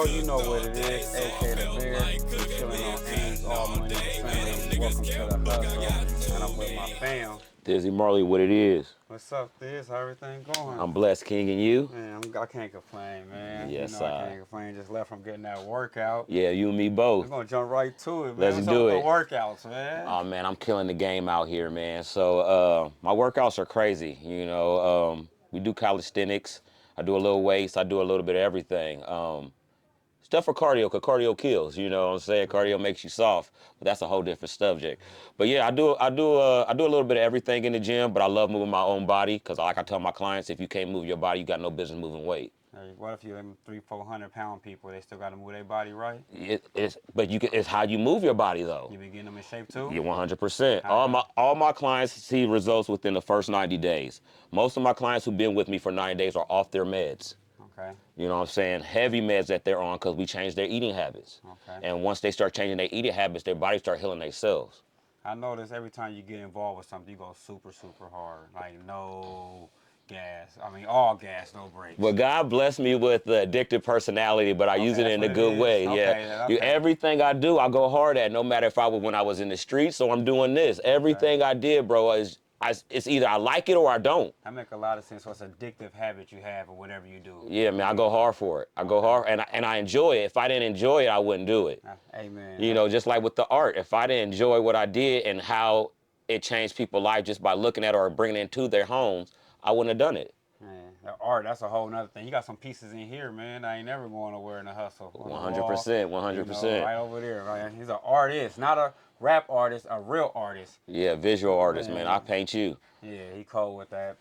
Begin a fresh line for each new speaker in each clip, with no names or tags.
You know what it is, AK the Bear. We chilling on Ames, all money defenders. Welcome to the hustle, and I'm with my fam.
Thizzy, Marley, what it is.
What's up, Thiz? How everything going?
I'm blessed, King, and you?
Man, I can't complain, man. You
Yes,
know I can't complain. Just left from getting that workout.
yeah, you and me
We're
both.
gonna jump right to it, man.
Let's
What's up
do
with the
it.
workouts, man?
Oh man, I'm killing the game out here, man. So my workouts are crazy. We do calisthenics. I do a little weights. I do a little bit of everything. Stuff for cardio, cause cardio kills. You know what I'm saying? Cardio makes you soft, but that's a whole different subject. But yeah, I do a little bit of everything in the gym. But I love moving my own body, cause like I tell my clients, if you can't move your body, you got no business moving weight.
Hey, what if you them 300-400 pound people? They still gotta move their body right.
It's how you move your body though.
You be getting them in shape too.
Yeah, 100%.
How,
All my clients see results within the first 90 days. Most of my clients who've been with me for 90 days are off their meds.
okay,
You know what I'm saying? Heavy meds that they're on because we changed their eating habits.
okay.
And once they start changing their eating habits, their bodies start healing themselves.
I notice every time you get involved with something, you go super, super hard. Like no gas. I mean, all gas, no brakes.
But God blessed me with the addictive personality, but I use
Okay,
it
that's
in a
what it
good
is.
way. Yeah,
Okay, okay.
everything I do, I go hard at. No matter if I was when I was in the streets or I'm doing this,
Okay.
everything I did, bro, it's either I like it or I don't.
That make a lot of sense. What's addictive habit you have or whatever you do?
Yeah, man, I go hard for it. I go hard, and I enjoy it. If I didn't enjoy it, I wouldn't do it.
Amen.
You know, just like with the art. If I didn't enjoy what I did and how it changed people's life just by looking at it or bringing it into their homes, I wouldn't have done it.
Man, the art, that's a whole nother thing. You got some pieces in here, man. I ain't never going nowhere in the hustle. On the wall,
100%,
you know,
100%.
right over there. Right? He's an artist, not a rap artist, a real artist.
Yeah, visual artist, man. I
Man.
paint you.
Yeah, he cold with that.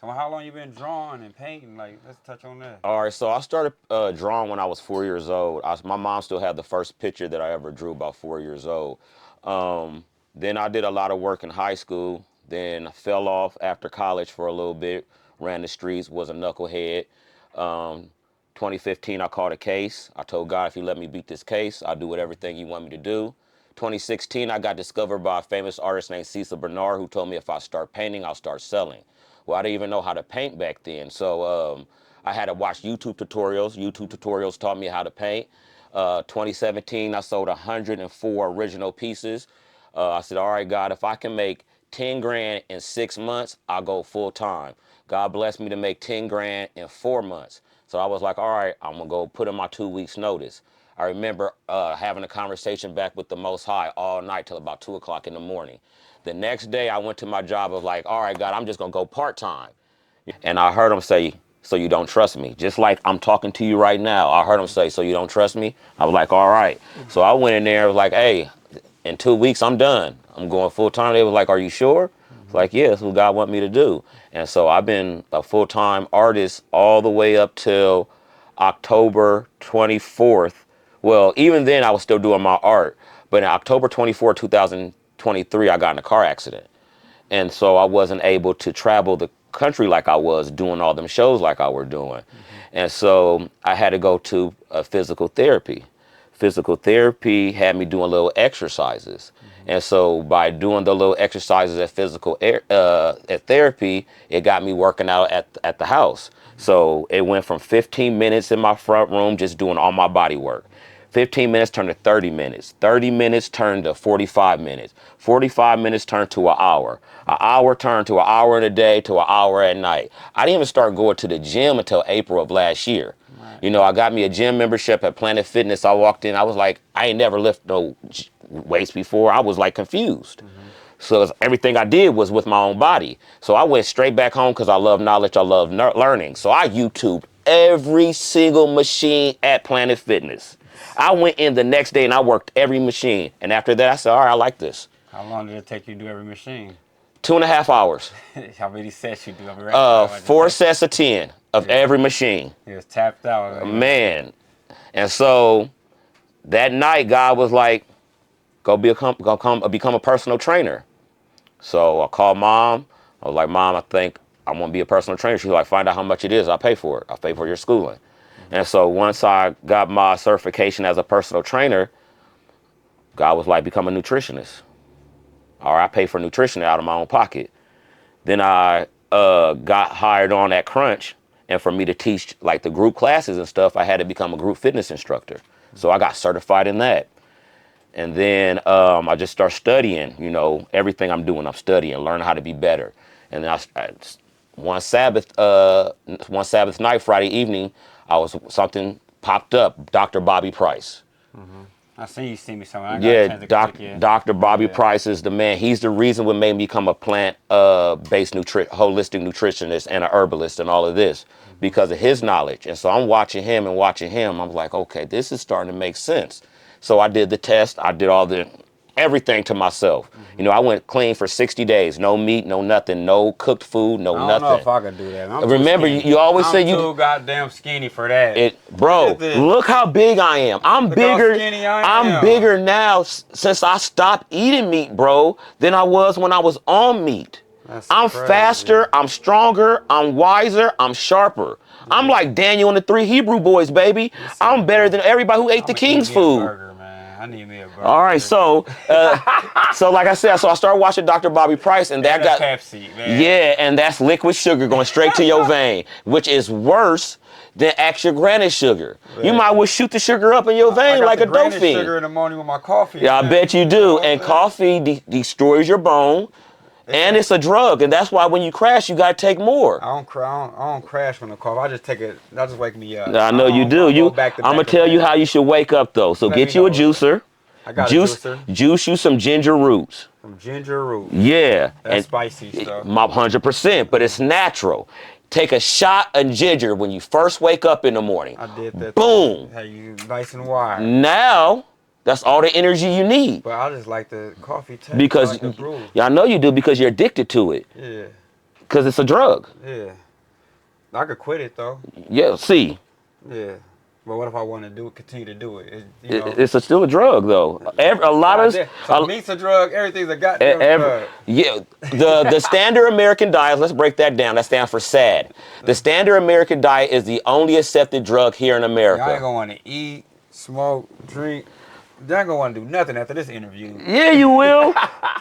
So how long you been drawing and painting? Like, let's touch on that.
All right, so I started drawing when I was 4 years old. My mom still had the first picture that I ever drew about 4 years old. Then I did a lot of work in high school. Then I fell off after college for a little bit. Ran the streets, was a knucklehead. Um, 2015, I caught a case. I told God, if you let me beat this case, I'll do whatever thing you want me to do. 2016, I got discovered by a famous artist named Cecil Bernard, who told me if I start painting, I'll start selling. Well, I didn't even know how to paint back then, so I had to watch YouTube tutorials. YouTube tutorials taught me how to paint. 2017, I sold 104 original pieces. I said, all right, God, if I can make 10 grand in 6 months, I'll go full time. God blessed me to make 10 grand in 4 months. So I was like, all right, I'm gonna go put in my 2 weeks notice. I remember having a conversation back with the Most High all night till about 2 o'clock in the morning. The next day I went to my job of like, all right, God, I'm just gonna go part-time. And I heard him say, so you don't trust me? Just like I'm talking to you right now. I heard him say, so you don't trust me? I was like, all right. So I went in there, was like, hey, in 2 weeks I'm done. I'm going full time. They was like, are you sure? It's like, yeah, that's what God want me to do. And so I've been a full-time artist all the way up till October 24th. Well, even then I was still doing my art. But in October 24, 2023, I got in a car accident. And so I wasn't able to travel the country like I was doing all them shows like I were doing. And so I had to go to a physical therapy. Physical therapy had me doing little exercises. And so by doing the little exercises at at therapy, it got me working out at the house. So it went from 15 minutes in my front room just doing all my body work. 15 minutes turned to 30 minutes. 30 minutes turned to 45 minutes. 45 minutes turned to an hour. An hour turned to an hour in a day to an hour at night. I didn't even start going to the gym until April of last year.
Right.
You know, I got me a gym membership at Planet Fitness. I walked in, I was like, I ain't never lifted no weights before. I was like confused. So everything I did was with my own body. So I went straight back home because I love knowledge, I love learning. So I YouTubed every single machine at Planet Fitness. I went in the next day and I worked every machine. And after that, I said, all right, I like this.
How long did it take you to do every machine?
2.5 hours.
How many sets you do? I'll be right back.
4 sets of 10 of every machine.
He was tapped out.
Man. And so that night, God was like, become a personal trainer. So I called mom. I was like, Mom, I think I want to be a personal trainer. She's like, find out how much it is. I'll pay for it. I'll pay for your schooling. And so once I got my certification as a personal trainer, God was like, become a nutritionist. Or I pay for nutrition out of my own pocket. Then I got hired on at Crunch, And for me to teach like the group classes and stuff, I had to become a group fitness instructor. So I got certified in that. And then I just start studying, you know, everything I'm doing, I'm studying, learning how to be better. And then one Sabbath night, Friday evening, something popped up, Dr. Bobby Price.
I see you see me somewhere. I got a
Yeah,
chance to click you.
Dr. Bobby Price is the man. He's the reason what made me become a plant-based holistic nutritionist and a herbalist and all of this because of his knowledge. And so I'm watching him. I'm like, okay, this is starting to make sense. So I did the test. I did everything to myself. You know, I went clean for 60 days. No meat, no nothing, no cooked food, no nothing.
I don't know if I could do that. I'm
Remember, you always say you
too goddamn skinny for that.
Bro, look how big I am. I'm
Look
bigger.
how skinny I am.
I'm bigger now since I stopped eating meat, bro, than I was when I was on meat. I'm
crazy.
faster, I'm stronger, I'm wiser, I'm sharper. I'm like Daniel and the 3 Hebrew boys, baby. I'm better than everybody who ate the king's food.
Burger, man. I need me a burger.
All right, so like I said, so I started watching Dr. Bobby Price, and that got
Pepsi, man.
Yeah, and that's liquid sugar going straight to your vein, which is worse than extra granite sugar. Man. You might well shoot the sugar up in your vein like a dope fiend.
Sugar in the morning with my coffee.
Yeah, I bet you do. And coffee destroys your bone. And it's a drug, and that's why when you crash, you gotta take more.
I don't crash from the coffee. I just take it. That just wake me up.
I know you do. I'm gonna tell you how you should wake up though. So get you a juicer.
I got a juicer.
Juice you some ginger roots.
Some ginger roots.
Yeah.
That's spicy stuff.
100%, but it's natural. Take a shot of ginger when you first wake up in the morning.
I did that.
Boom.
How you nice and wired.
Now. That's all the energy you need.
But I just like the coffee taste.
Because,
like the brew.
Yeah, I know you do because you're addicted to it.
Yeah.
Because it's a drug.
Yeah. I could quit it though.
Yeah, see.
Yeah. But what if I want to continue to do it?
It's still a drug though.
Meat's a drug, everything's a goddamn drug.
Yeah, the standard American diet, let's break that down. That stands for SAD. The standard American diet is the only accepted drug here in America.
I ain't gonna want to eat, smoke, drink. They ain't gonna want to do nothing after this interview.
Yeah, you will.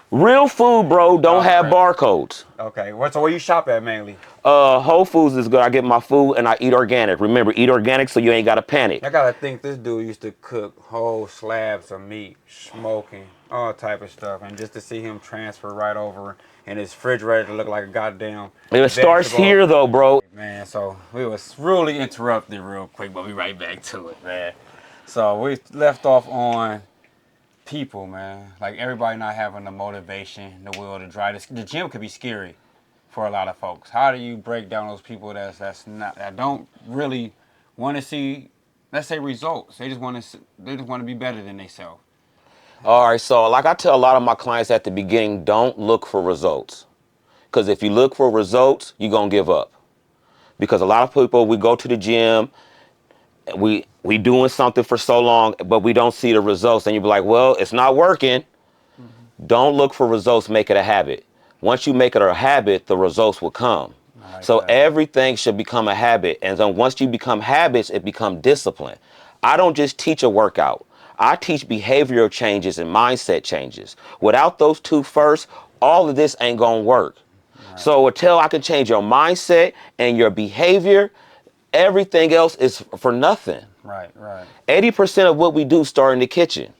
Real food, bro, don't have barcodes.
Okay, so where you shop at mainly?
Whole Foods is good. I get my food and I eat organic. Remember, eat organic so you ain't gotta panic.
I gotta think this dude used to cook whole slabs of meat, smoking, all type of stuff, and just to see him transfer right over and his refrigerator to look like a goddamn
It starts here though, bro.
Man, so we was really interrupted real quick, but we right back to it, man. So we left off on people, man. Like everybody not having the motivation, the will to drive. The gym could be scary for a lot of folks. How do you break down those people that don't really want to see, let's say, results? They just want to be better than themselves.
All right, so like I tell a lot of my clients at the beginning, don't look for results. Because if you look for results, you're gonna give up. Because a lot of people, we go to the gym, we doing something for so long, but we don't see the results. And you be like, well, it's not working. Don't look for results, make it a habit. Once you make it a habit, the results will come. So everything should become a habit. And then once you become habits, it becomes discipline. I don't just teach a workout. I teach behavioral changes and mindset changes. Without those two first, all of this ain't gonna work. So until I can change your mindset and your behavior, everything else is for nothing.
Right.
80% of what we do start in the kitchen.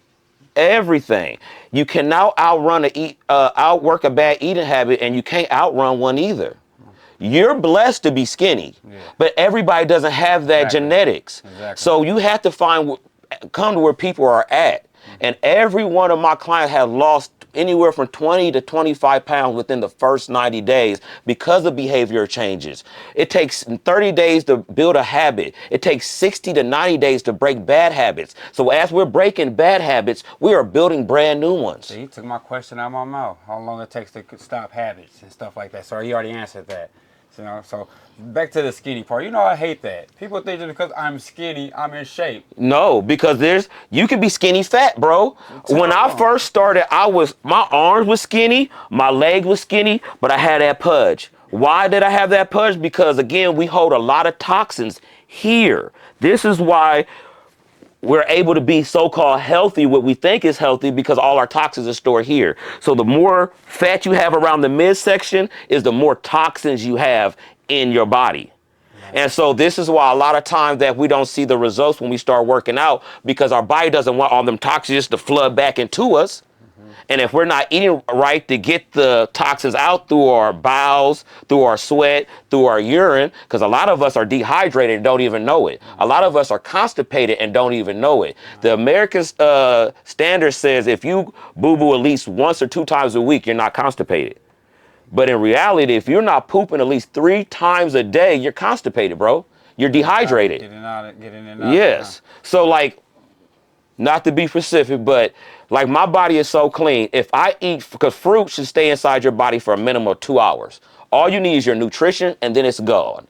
Everything. You can now outwork a bad eating habit, and you can't outrun one either. You're blessed to be skinny, but everybody doesn't have that genetics. So you have to come to where people are at. And every one of my clients have lost anywhere from 20 to 25 pounds within the first 90 days because of behavior changes. It takes 30 days to build a habit. It takes 60 to 90 days to break bad habits. So as we're breaking bad habits, we are building brand new ones.
So you took my question out of my mouth. How long it takes to stop habits and stuff like that. So you already answered that. So back to the skinny part. You know, I hate that. People think that because I'm skinny, I'm in shape.
No, because you can be skinny fat, bro. When I first started, my arms was skinny, my leg was skinny, but I had that pudge. Why did I have that pudge? Because again, we hold a lot of toxins here. This is why we're able to be so-called healthy, what we think is healthy, because all our toxins are stored here. So the more fat you have around the midsection is the more toxins you have in your body. And so this is why a lot of times that we don't see the results when we start working out, because our body doesn't want all them toxins to flood back into us. And if we're not eating right to get the toxins out through our bowels, through our sweat, through our urine, because a lot of us are dehydrated and don't even know it. A lot of us are constipated and don't even know it. The American standard says if you boo-boo at least once or 2 times a week, you're not constipated. But in reality, if you're not pooping at least 3 times a day, you're constipated, bro. You're dehydrated.
Getting in and out.
Yes. So like, not to be specific, but like my body is so clean. If I eat, because fruit should stay inside your body for a minimum of 2 hours. All you need is your nutrition and then it's gone.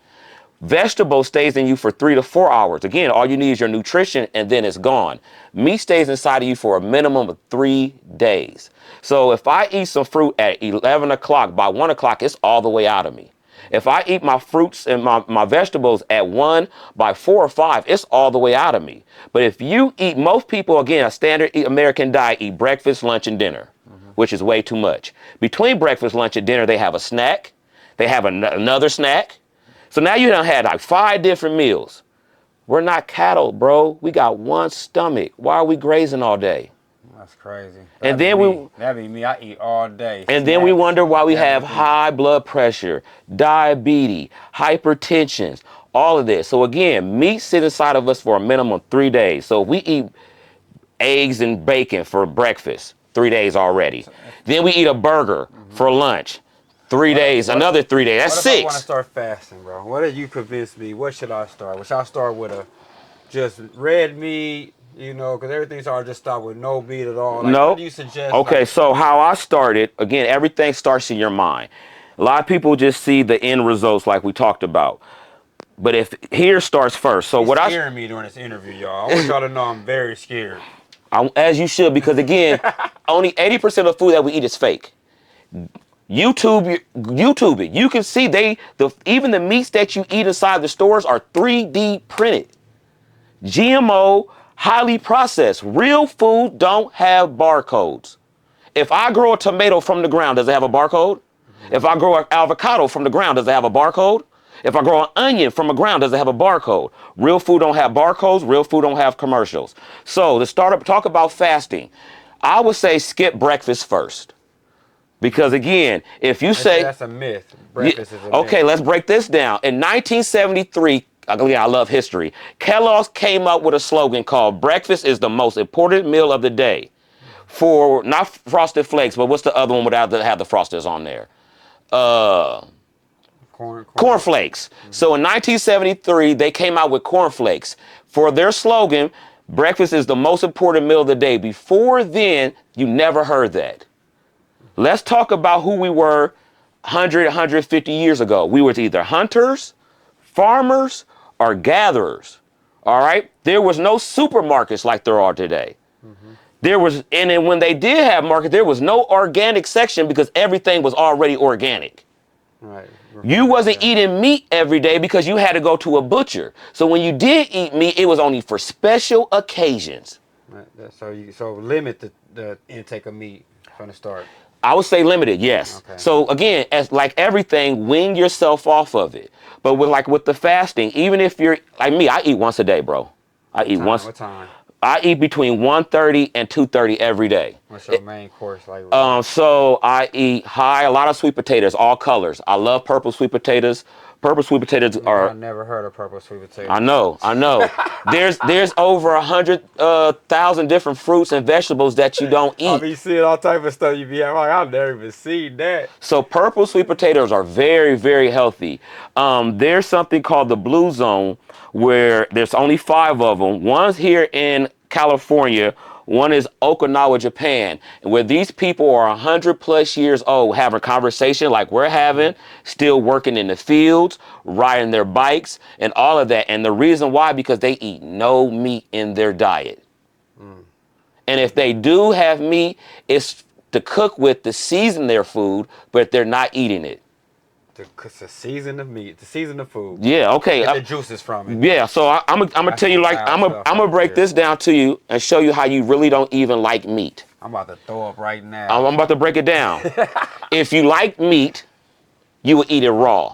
Vegetable stays in you for 3 to 4 hours. Again, all you need is your nutrition and then it's gone. Meat stays inside of you for a minimum of 3 days. So if I eat some fruit at 11 o'clock, by 1 o'clock, it's all the way out of me. If I eat my fruits and my vegetables at 1, by 4 or 5, it's all the way out of me. But if you eat, most people, again, a standard American diet, eat breakfast, lunch, and dinner, which is way too much. Between breakfast, lunch, and dinner, they have a snack. They have another snack. So now you done had like 5 different meals. We're not cattle, bro. We got one stomach. Why are we grazing all day?
That's crazy.
That'd
be me. I eat all day.
And then we wonder why we have high blood pressure, diabetes, hypertension, all of this. So again, meat sits inside of us for a minimum of 3 days. So if we eat eggs and bacon for breakfast, 3 days already. Then we eat a burger for lunch, 3 days, another 3 days. That's 6.
If I want to start fasting, bro? What did you convince me? What should I start? Should I start with just red meat? You know, because everything's hard to just start with no meat at all. Like, what do you suggest?
Okay, so how I started, again, everything starts in your mind. A lot of people just see the end results like we talked about. But if here starts first. So what
scaring me during this interview, y'all. I want y'all to know I'm very scared.
As you should, because again, only 80% of the food that we eat is fake. YouTube it. You can see even the meats that you eat inside the stores are 3D printed. GMO, highly processed. Real food don't have barcodes. If I grow a tomato from the ground, does it have a barcode? If I grow an avocado from the ground, does it have a barcode? If I grow an onion from the ground, does it have a barcode? Real food don't have barcodes. Real food don't have commercials. So to talk about fasting, I would say skip breakfast first. Because again, if you say...
That's a myth. Breakfast is a myth.
Okay, let's break this down. In 1973, I love history, Kellogg's came up with a slogan called breakfast is the most important meal of the day. For, not Frosted Flakes, but what's the other one without have the Frosters on there? Cornflakes. So in 1973, they came out with cornflakes. For their slogan, breakfast is the most important meal of the day. Before then, you never heard that. Let's talk about who we were 100, 150 years ago. We were either hunters, farmers, or gatherers. All right? There was no supermarkets like there are today. And then when they did have market, there was no organic section because everything was already organic.
Right.
You wasn't eating meat every day because you had to go to a butcher. So when you did eat meat, it was only for special occasions.
Right. So limit the intake of meat from the start.
I would say limited, yes. Okay. So again, as like everything, wean yourself off of it. But with the fasting, even if you're like me, I eat once a day, bro. What time? I eat between 1:30 and 2:30 every day.
What's your main course like?
So I eat a lot of sweet potatoes, all colors. I love purple sweet potatoes. Purple sweet potatoes are...
I've never heard of purple sweet potatoes.
I know. There's over 100,000 different fruits and vegetables that you don't eat.
I be seeing all type of stuff you be having. I've never even seen that.
So purple sweet potatoes are very, very healthy. There's something called the Blue Zone where there's only 5 of them. One's here in California. One is Okinawa, Japan, where these people are 100+ years old, having a conversation like we're having, still working in the fields, riding their bikes, and all of that. And the reason why, because they eat no meat in their diet. And if they do have meat, it's to cook with to season their food, but they're not eating it.
To season the meat, to season the food.
Yeah, okay.
Get the juices from it.
Yeah, so I'm gonna tell you, like, I'm gonna break this down to you and show you how you really don't even like meat.
I'm about to throw up right now.
I'm about to break it down. If you like meat, you would eat it raw.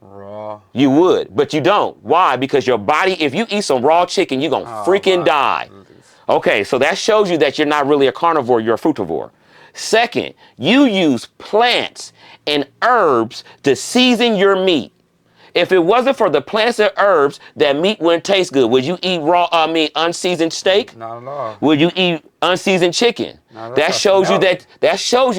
Raw. raw.
You would, but you don't. Why? Because your body, if you eat some raw chicken, you're going to
Oh
freaking
my
die.
goodness.
Okay, so that shows you that you're not really a carnivore, you're a frutivore. Second, you use plants and herbs to season your meat. If it wasn't for the plants and herbs, that meat wouldn't taste good. Would you eat unseasoned steak?
Not at all.
Would you eat unseasoned chicken?
No, that's
That
a
shows you
smell.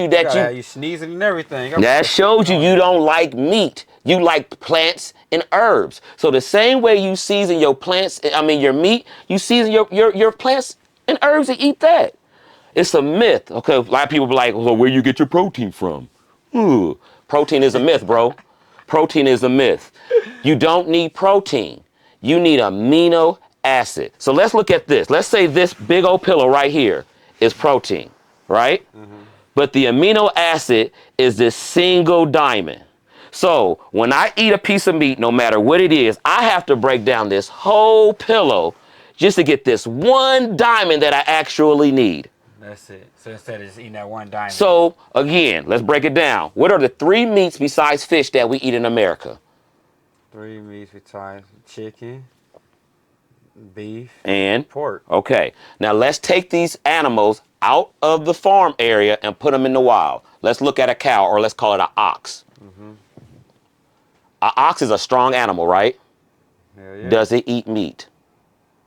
You
that
gotta
you
have you sneezing and everything.
that shows you you don't like meat. You like plants and herbs. So the same way you season your your meat, you season your plants and herbs and eat that. It's a myth. Okay, a lot of people be like, well, where you get your protein from? Ooh, protein is a myth, bro. Protein is a myth. You don't need protein. You need amino acid. So let's look at this. Let's say this big old pillow right here is protein, right? But the amino acid is this single diamond. So when I eat a piece of meat, no matter what it is, I have to break down this whole pillow just to get this one diamond that I actually need.
That's it. So instead of just eating that one diamond.
So again, let's break it down. What are the 3 meats besides fish that we eat in America?
3 meats besides chicken, beef,
And
pork.
okay, now let's take these animals out of the farm area and put them in the wild. Let's look at a cow, or let's call it an ox. An ox is a strong animal, right?
Hell yeah.
Does it eat meat?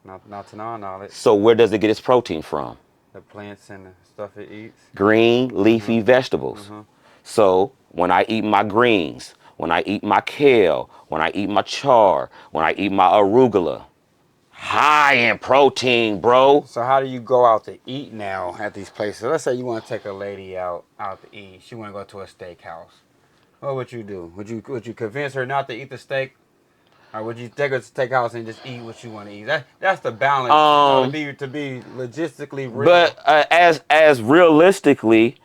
Not to our knowledge.
So where does it get its protein from?
The plants and the stuff it eats.
Green leafy vegetables. So when I eat my greens, when I eat my kale, when I eat my chard, when I eat my arugula, high in protein, bro.
So how do you go out to eat now at these places? Let's say you want to take a lady out to eat. She want to go to a steakhouse. What would you do? Would you convince her not to eat the steak? Or would you take her to the steakhouse and just eat what you want to eat? That's the balance to be logistically real.
But as realistically,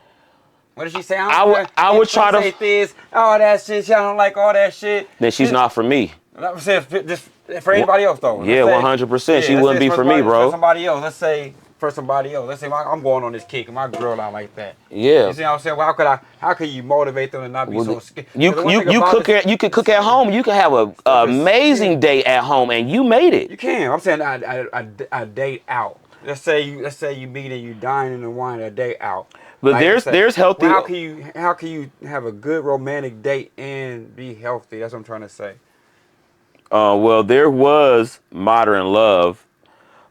What did she say?
I would try to.
Say this, all that shit. She don't like all that shit.
Then she's not for me.
I'm saying just for anybody else though.
Yeah, 100%. She wouldn't be for me, bro.
For somebody else. Let's say for somebody else. Let's say I'm going on this kick and my girl out like that.
Yeah.
You see what I'm saying? Well, how could you motivate them to not be so scared?
You could cook at home. You can have a amazing day at home, and you made it.
You can. I'm saying a date out. Let's say you meet and you dine and wine a day out.
But
Like
there's healthy.
Well, how can you have a good romantic date and be healthy? That's what I'm trying to say.
Well, there was modern love,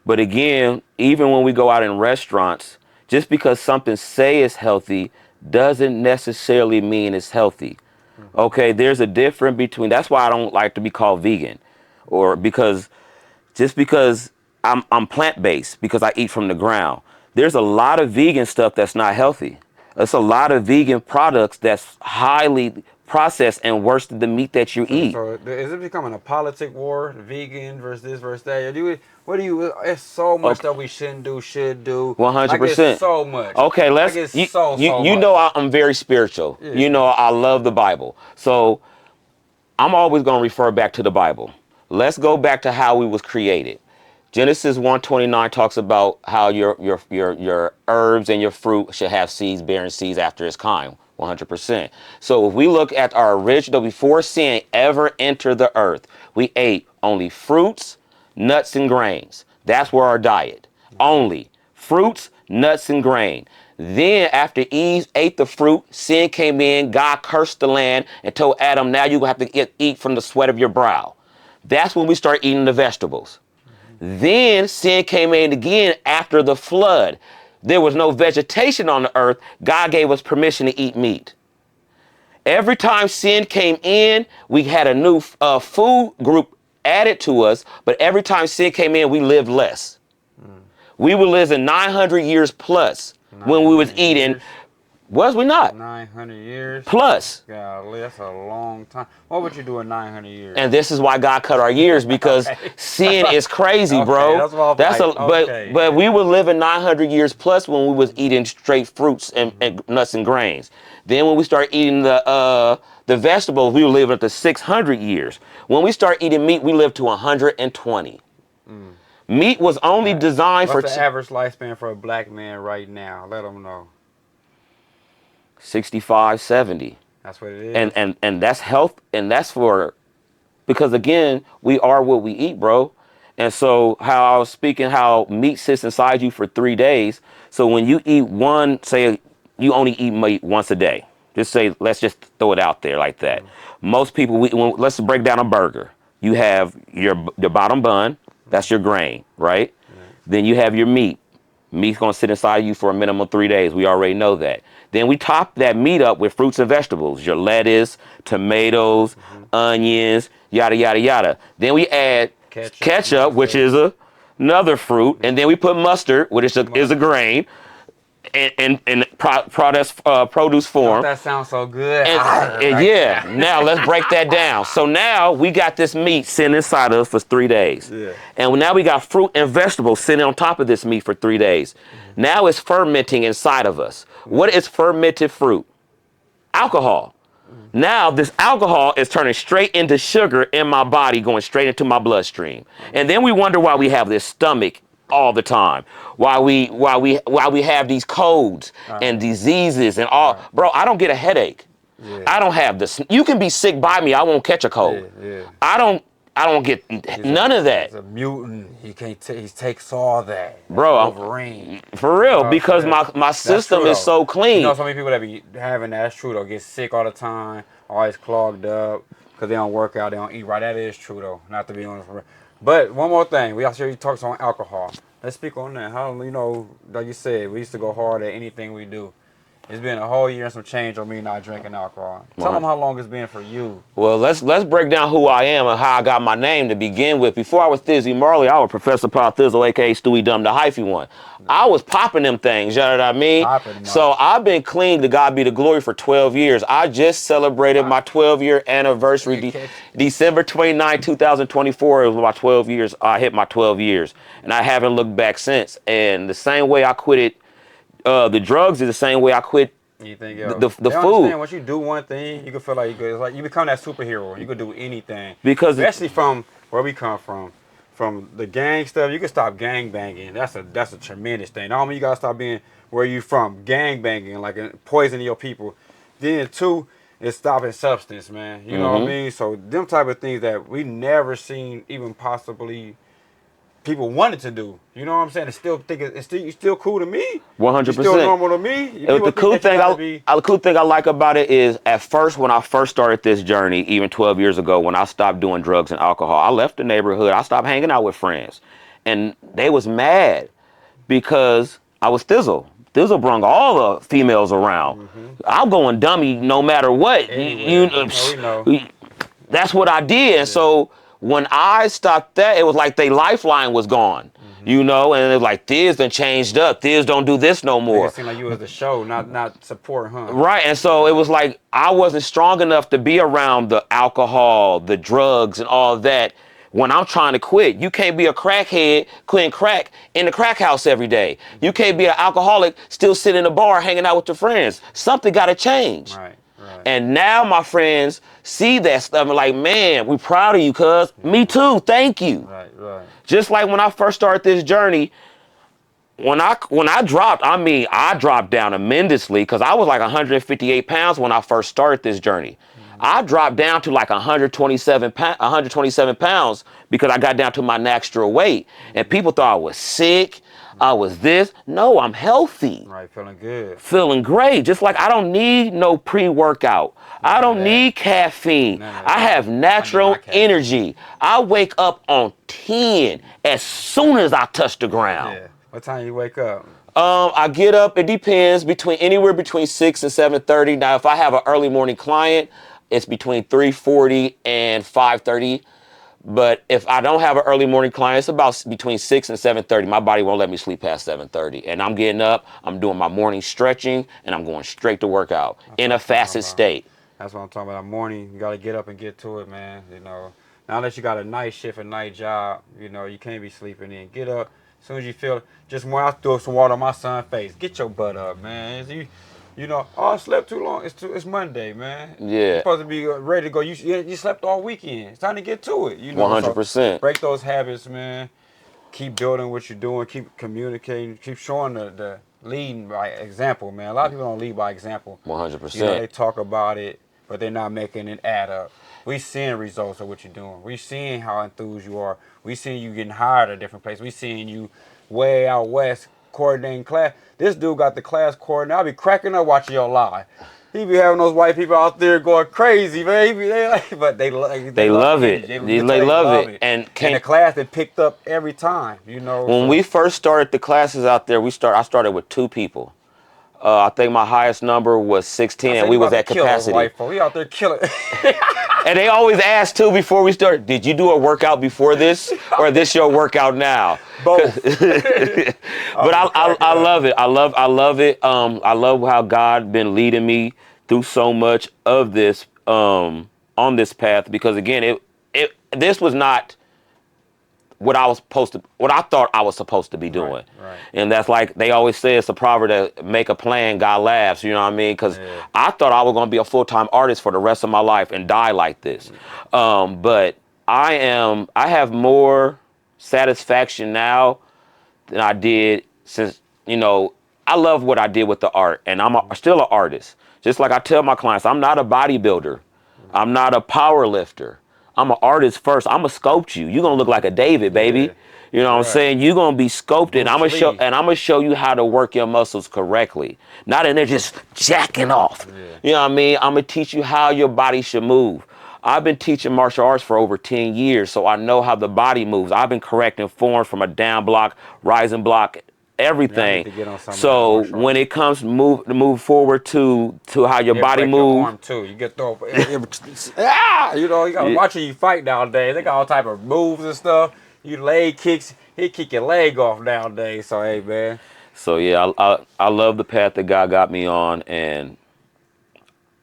but again, even when we go out in restaurants, just because something say is healthy doesn't necessarily mean it's healthy. Okay, there's a difference between. That's why I don't like to be called vegan, or because I'm plant-based because I eat from the ground. There's a lot of vegan stuff that's not healthy. There's a lot of vegan products that's highly processed and worse than the meat that you eat.
So is it becoming a politic war, vegan versus this versus that? It's so much that we shouldn't do, should do.
100%.
So much.
Okay, you know I'm very spiritual.
Yeah.
You know I love the Bible. So I'm always going to refer back to the Bible. Let's go back to how we was created. Genesis 1:29 talks about how your herbs and your fruit should have seeds bearing seeds after its kind. 100%. So if we look at our original, before sin ever entered the earth, we ate only fruits, nuts, and grains. That's where our diet. Only fruits, nuts, and grain. Then after Eve ate the fruit, sin came in, God cursed the land and told Adam, now you're going to have to eat from the sweat of your brow. That's when we start eating the vegetables. Then sin came in again after the flood. There was no vegetation on the earth. God gave us permission to eat meat. Every time sin came in, we had a new food group added to us, but every time sin came in, we lived less. We were living 900 years plus when we was eating.
Years.
Was we not?
900 years.
Plus.
Golly, that's a long time. What would you do in 900 years?
And this is why God cut our years, because sin is crazy, bro. But we were living 900 years plus when we was eating straight fruits and nuts and grains. Then when we start eating the vegetables, we were living up to 600 years. When we start eating meat, we live to 120. Meat was only designed
What's the average lifespan for a black man right now? Let them know.
65, 70.
That's what it is.
And that's health, and that's for because again, we are what we eat, bro. And so how I was speaking, how meat sits inside you for 3 days. So when you eat one, say you only eat meat once a day. Just say, let's just throw it out there like that. Most people, let's break down a burger. You have your bottom bun, that's your grain, right? Then you have your meat. Meat's gonna sit inside you for a minimum of 3 days. We already know that. Then we top that meat up with fruits and vegetables, your lettuce, tomatoes, onions, yada, yada, yada. Then we add ketchup, which is another fruit. And then we put mustard, which is a grain, produce
Don't
form.
that sound so good?
And yeah, now let's break that down. So now we got this meat sitting inside of us for 3 days.
Yeah.
And now we got fruit and vegetables sitting on top of this meat for 3 days. Now it's fermenting inside of us. What is fermented fruit? Alcohol. Now this alcohol is turning straight into sugar in my body, going straight into my bloodstream. And then we wonder why we have this stomach all the time. Why we have these colds and diseases and all. Bro, I don't get a headache.
Yeah.
I don't have this. You can be sick by me, I won't catch a cold.
Yeah.
I don't get none of that.
He's a mutant. He can't. He takes all that.
Bro,
Wolverine.
For real, because my system is so clean.
You know, so many people that be having that. That's true though. Get sick all the time, always clogged up because they don't work out, they don't eat right. That is true though. Not to be honest. But one more thing, we also talked on alcohol. Let's speak on that. How, you know, like you said, we used to go hard at anything we do. It's been a whole year and some change on me not drinking alcohol. Tell them how long it's been for you.
Well, let's break down who I am and how I got my name to begin with. Before I was Thizzy Marley, I was Professor Paul Thizzle, a.k.a. Stewie Dumb, the hyphy one. I was popping them things, you know what I mean? So I've been clean, to God be the glory, for 12 years. I just celebrated my 12-year anniversary. December 29, 2024, it was my 12 years. I hit my 12 years. And I haven't looked back since. And the same way I quit it, the drugs is the same way I quit
anything else.
the
food.
Understand,
once you do one thing, you can feel like it's like you become that superhero. You can do anything.
Because
especially from where we come from the gang stuff, you can stop gang banging. That's a tremendous thing. Not only you gotta stop being where you from, gang banging, like poisoning your people. Then two is stopping substance, man. You know what I mean? So them type of things that we never seen even possibly people wanted to do. You know what I'm saying? And still think it's still cool to me.
100%.
Still normal to me.
The cool thing I like about it is, at first, when I first started this journey, even 12 years ago, when I stopped doing drugs and alcohol, I left the neighborhood. I stopped hanging out with friends, and they was mad because I was Thizzle. Thizzle brung all the females around. I'm going dummy no matter what. That's what I did. And so when I stopped that, it was like their lifeline was gone. You know, and it was like, Thiz done changed up. Thiz don't do this no more.
It seemed like you was the show, not support, huh?
Right, and so it was like I wasn't strong enough to be around the alcohol, the drugs, and all that when I'm trying to quit. You can't be a crackhead quitting crack in the crack house every day. You can't be an alcoholic still sitting in a bar hanging out with your friends. Something got to change.
Right.
And now my friends see that stuff and like, man, we proud of you, cuz. Me too, thank you.
Right.
Just like when I first started this journey, when I dropped, I dropped down tremendously, because I was like 158 pounds when I first started this journey. I dropped down to like 127 pounds because I got down to my natural weight. And people thought I was sick. I was this. No, I'm healthy.
Right, feeling good.
Feeling great. Just like I don't need no pre-workout. I don't need caffeine. I have natural energy. I wake up on 10 as soon as I touch the ground.
Yeah. What time you wake up?
I get up, it depends, anywhere between 6 and 7:30. Now, if I have an early morning client, it's between 3:40 and 5:30. But if I don't have an early morning client, it's about between 6 and 7:30. My body won't let me sleep past 7:30. And I'm getting up, I'm doing my morning stretching, and I'm going straight to work out in a fasted state.
That's what I'm talking about. Morning, you got to get up and get to it, man. You know, now that you got a night shift, a night job, you know, you can't be sleeping in. Get up. As soon as you feel, just when I throw some water on my son's face, get your butt up, man. You know, oh, I slept too long. It's Monday, man.
Yeah.
You're supposed to be ready to go. You slept all weekend. It's time to get to it. You know,
100%.
So break those habits, man. Keep building what you're doing. Keep communicating. Keep showing the leading by example, man. A lot of people don't lead by example.
100%.
You know, they talk about it, but they're not making it add up. We seeing results of what you're doing. We seeing how enthused you are. We seeing you getting hired at different places. We seeing you way out west coordinating class. This dude got the class coordinator. I be cracking up watching y'all live. He be having those white people out there going crazy, man. But they love it.
They love it. They love it.
And the class they picked up every time, you know.
When we first started the classes out there, I started with 2 people. I think my highest number was 16, and we was at capacity.
White folk. We out there killing.
And they always ask too before we start, did you do a workout before this, or this your workout now?
Both.
But I love it. I love it. I love how God been leading me through so much of this on this path, because again, this was not what I thought I was supposed to be doing.
Right.
And that's like they always say, it's a proverb that make a plan, God laughs, you know what I mean? Because I thought I was going to be a full-time artist for the rest of my life and die like this. But I have more satisfaction now than I did since, I love what I did with the art, and I'm still an artist. Just like I tell my clients, I'm not a bodybuilder. I'm not a power lifter. I'm an artist first. I'm gonna sculpt you. You're gonna look like a David, baby.
Yeah.
You know what I'm saying? You're gonna be sculpted. I'm gonna show you how to work your muscles correctly. Not in there just jacking off.
Yeah.
You know what I mean? I'm gonna teach you how your body should move. I've been teaching martial arts for over 10 years, so I know how the body moves. I've been correcting forms from a down block, rising block, everything. So when it comes to move forward to how your body moves,
your arm too. You get thrown. You gotta watch you fight nowadays. They got all type of moves and stuff. You leg kicks, he kick your leg off nowadays. So hey, man.
So yeah, I love the path that God got me on, and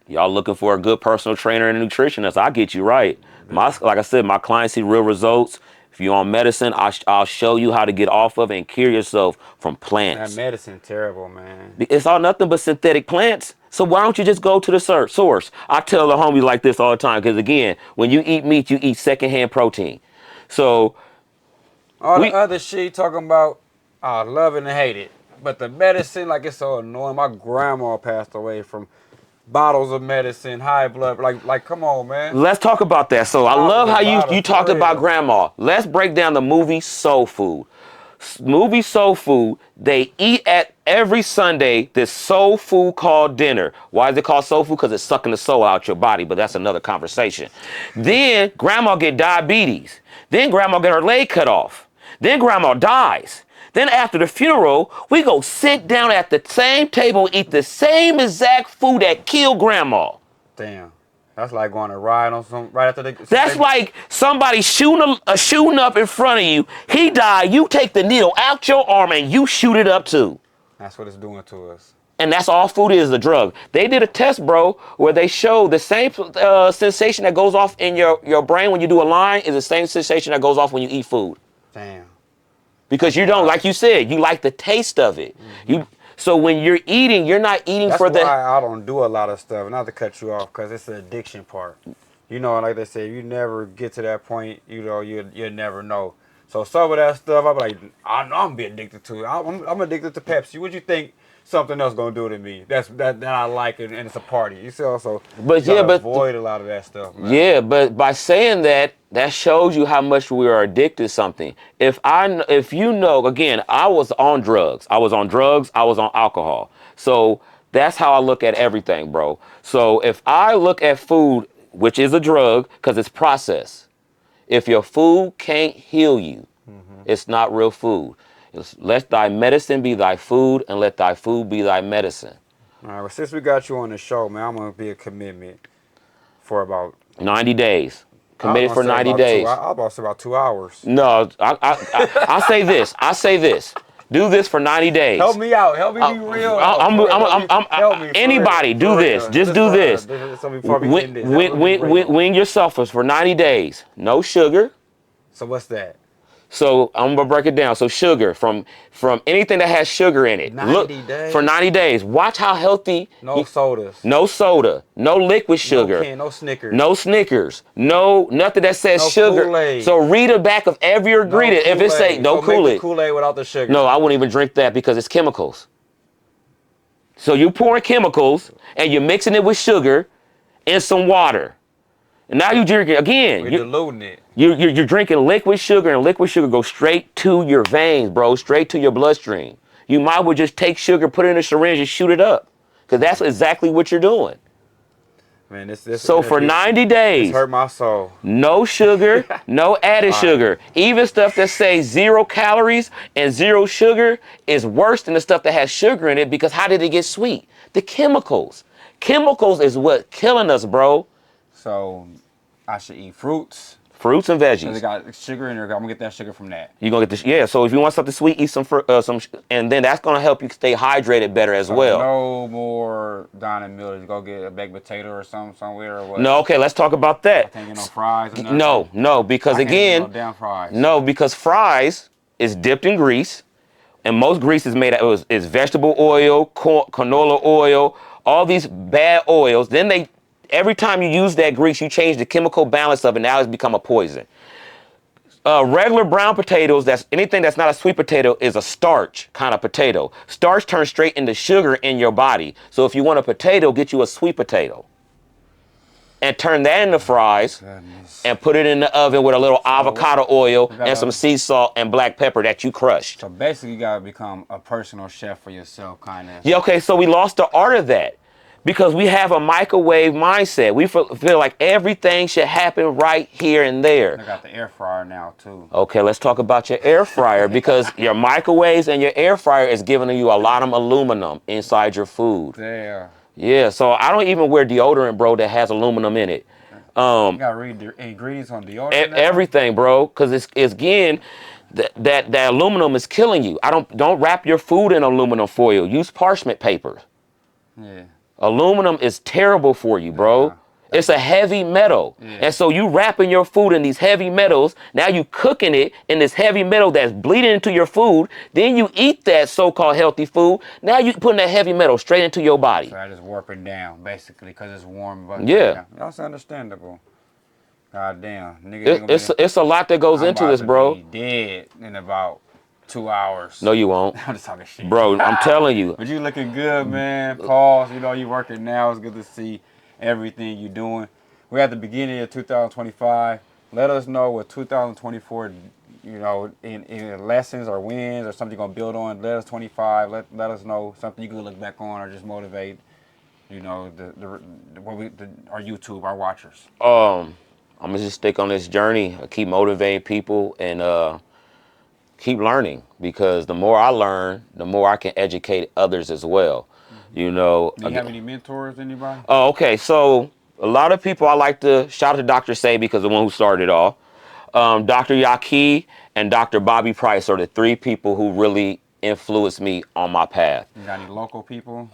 y'all looking for a good personal trainer and a nutritionist, I'll get you right. Like I said, my clients see real results. If you're on medicine, I'll show you how to get off of it and cure yourself from plants.
That medicine terrible, man.
It's all nothing but synthetic plants. So why don't you just go to the source? I tell the homies like this all the time, because again, when you eat meat, you eat secondhand protein. So
all the other shit talking about, I love it and hate it. But the medicine, like, it's so annoying. My grandma passed away from bottles of medicine, high blood, like come on, man.
Let's talk about that. So I love how you talked about grandma. Let's break down the movie Soul Food. Movie Soul Food, they eat at every Sunday this soul food called dinner. Why is it called soul food? Because it's sucking the soul out your body, but that's another conversation. Then grandma get diabetes. Then grandma get her leg cut off. Then grandma dies. Then after the funeral, we go sit down at the same table, eat the same exact food that killed grandma.
Damn. That's like going to ride on some right after the.
That's like somebody shooting up in front of you. He died. You take the needle out your arm and you shoot it up too.
That's what it's doing to us.
And that's all food is, a drug. They did a test, bro, where they showed the same sensation that goes off in your brain when you do a line is the same sensation that goes off when you eat food.
Damn.
Because you don't, like you said, you like the taste of it. Mm-hmm. So when you're eating, you're not eating for the.
That's why I don't do a lot of stuff. Not to cut you off, because it's the addiction part. You know, like they say, if you never get to that point, you'll never know. So some of that stuff, I'm like, I know I'm gonna be addicted to it. I'm addicted to Pepsi. What you think something else gonna do to me? That I like it, and it's a party. You see, also. But avoid a lot of that stuff, man.
Yeah, but by saying that shows you how much we are addicted to something. If you know, again, I was on drugs. I was on alcohol. So that's how I look at everything, bro. So if I look at food, which is a drug, because it's processed. If your food can't heal you, it's not real food. Let thy medicine be thy food, and let thy food be thy medicine.
All right, well, since we got you on the show, man, I'm going to be a commitment for about
90 days. Committed for 90 days.
I was about to say about 2 hours.
No, I say this. I say this. Do this for 90 days.
Help me out. Help me be real.
Help me. Anybody, do this. Just do this. Wing yourself for 90 days. No sugar.
So what's that?
So I'm gonna break it down. So sugar, from anything that has sugar in it.
90 days.
For 90 days. Watch how healthy.
No sodas.
No soda. No liquid sugar.
No Snickers.
No Snickers. No nothing that says sugar.
Kool-Aid.
So read the back of every ingredient. If it say no Kool-Aid.
Kool-Aid without the sugar.
No, I wouldn't even drink that because it's chemicals. So you're pouring chemicals and you're mixing it with sugar, and some water. And now you drinking again.
We're diluting it.
You're drinking liquid sugar, and liquid sugar goes straight to your veins, bro, straight to your bloodstream. You might as well just take sugar, put it in a syringe, and shoot it up, because that's exactly what you're doing.
Man,
So for 90 days,
hurt my soul.
no sugar, no added sugar. Even stuff that says 0 calories and 0 sugar is worse than the stuff that has sugar in it, because how did it get sweet? The chemicals. Chemicals is what killing us, bro.
So I should eat fruits.
Fruits and
They
veggies.
got sugar in there. I'm gonna get that sugar from that.
You're gonna get this, yeah. So if you want something sweet, eat some and then that's gonna help you stay hydrated better as well.
No more dining meals. Go get a baked potato or something somewhere or what?
No, okay, let's talk about that.
Can't get no fries. Or nothing?
No, because
I can't get
again,
no damn fries.
no, because fries is dipped in grease, and most grease is made out is vegetable oil, canola oil, all these bad oils. Then every time you use that grease, you change the chemical balance of it. Now it's become a poison. Regular brown potatoes, that's anything that's not a sweet potato, is a starch kind of potato. Starch turns straight into sugar in your body. So if you want a potato, get you a sweet potato and turn that into fries and put it in the oven with a little avocado oil and some sea salt and black pepper that you crushed.
So basically, you gotta become a personal chef for yourself, kind of.
Yeah, okay, so we lost the art of that because we have a microwave mindset. We feel like everything should happen right here and there.
I got the air fryer now too.
Okay, let's talk about your air fryer, because your microwaves and your air fryer is giving you a lot of aluminum inside your food.
Yeah.
Yeah, so I don't even wear deodorant, bro, that has aluminum in it.
You gotta read the ingredients on deodorant.
Everything, bro, because it's again, that aluminum is killing you. Don't wrap your food in aluminum foil. Use parchment paper.
Yeah.
Aluminum is terrible for you, bro.
Yeah.
It's a heavy metal.
Yeah.
And so you wrapping your food in these heavy metals. Now you cooking it in this heavy metal that's bleeding into your food. Then you eat that so-called healthy food. Now you putting that heavy metal straight into your body.
So I just warp it down, basically, because it's warm. But
Yeah.
That's understandable. God damn. Nigga,
It's a lot that goes into this, bro.
Be dead in about 2 hours.
No, you won't.
I'm just talking shit.
Bro, I'm telling you.
But you looking good, man. Pause. You know, you working now. It's good to see everything you doing. We're at the beginning of 2025. Let us know what 2024, you know, in lessons or wins or something you're going to build on. Let us 25. Let us know something you can look back on or just motivate, you know, our YouTube, our watchers.
I'm going to just stick on this journey. Keep motivating people and keep learning, because the more I learn, the more I can educate others as well. Mm-hmm. You know.
Do you have any mentors, anybody?
Oh, okay. So a lot of people I like to shout out to Dr. Say, because the one who started it all. Dr. Yaki and Dr. Bobby Price are the 3 people who really influenced me on my path.
You got any local people?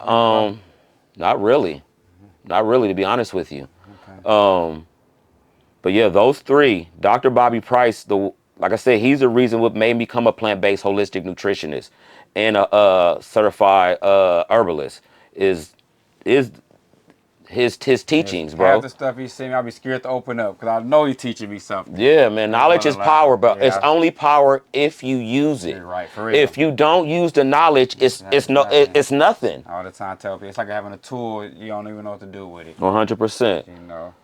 Not really. Mm-hmm. Not really, to be honest with you.
Okay.
But yeah, those 3, Dr. Bobby Price, like I said, he's the reason what made me become a plant-based holistic nutritionist and a certified herbalist. Is his teachings, bro.
Half the stuff he's saying, I'll be scared to open up because I know he's teaching me something.
Yeah, man. Knowledge is power, but
yeah.
It's only power if you use it.
You're right, for real.
If you don't use the knowledge, it's nothing.
All the time I tell people, it's like having a tool, you don't even know what to do with it.
100%.
You know.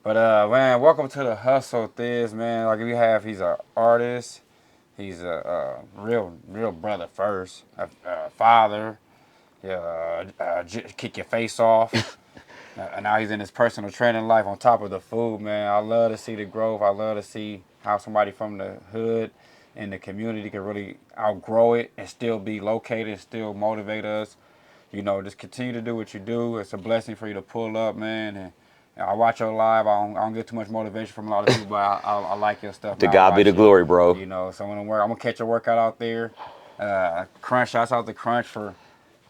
But man, welcome to the hustle, Thiz, man. Like he's an artist, he's a real brother first, a father, kick your face off. And now he's in his personal training life on top of the food, man. I love to see the growth. I love to see how somebody from the hood and the community can really outgrow it and still be located, still motivate us. You know, just continue to do what you do. It's a blessing for you to pull up, man. And I watch your live. I don't get too much motivation from a lot of people, but I like your stuff.
To God be the glory, bro.
You know, so when I'm gonna catch a workout out there. Crunch, shouts out to Crunch for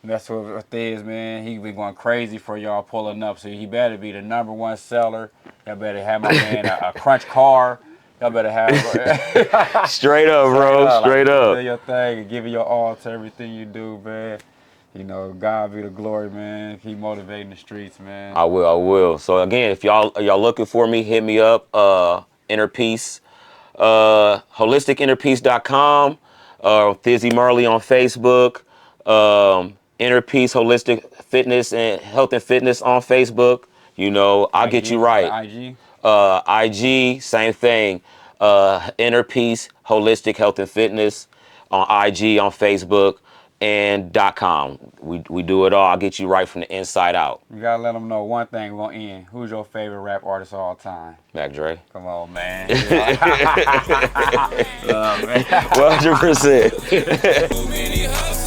messing with Thiz, man. He been going crazy for y'all pulling up, so he better be the #1 seller. Y'all better have my man a Crunch car. Y'all better have
straight up, bro. Straight up.
Do your thing and give it your all to everything you do, man. You know, God be the glory, man. Keep motivating the streets, man.
I will. So again, if y'all looking for me, hit me up. Inner Peace, holisticinnerpeace.com, Thizzy Marley on Facebook, Inner Peace Holistic Fitness and Health and Fitness on Facebook. You know, I'll get
IG,
you right.
IG.
IG, same thing. Inner Peace Holistic Health and Fitness on IG, on Facebook, and .com. We do it all. I'll get you right from the inside out.
You gotta let them know one thing. We're gonna end. Who's your favorite rap artist of all time?
Mac Dre.
Come on, man. Love, man.
100%.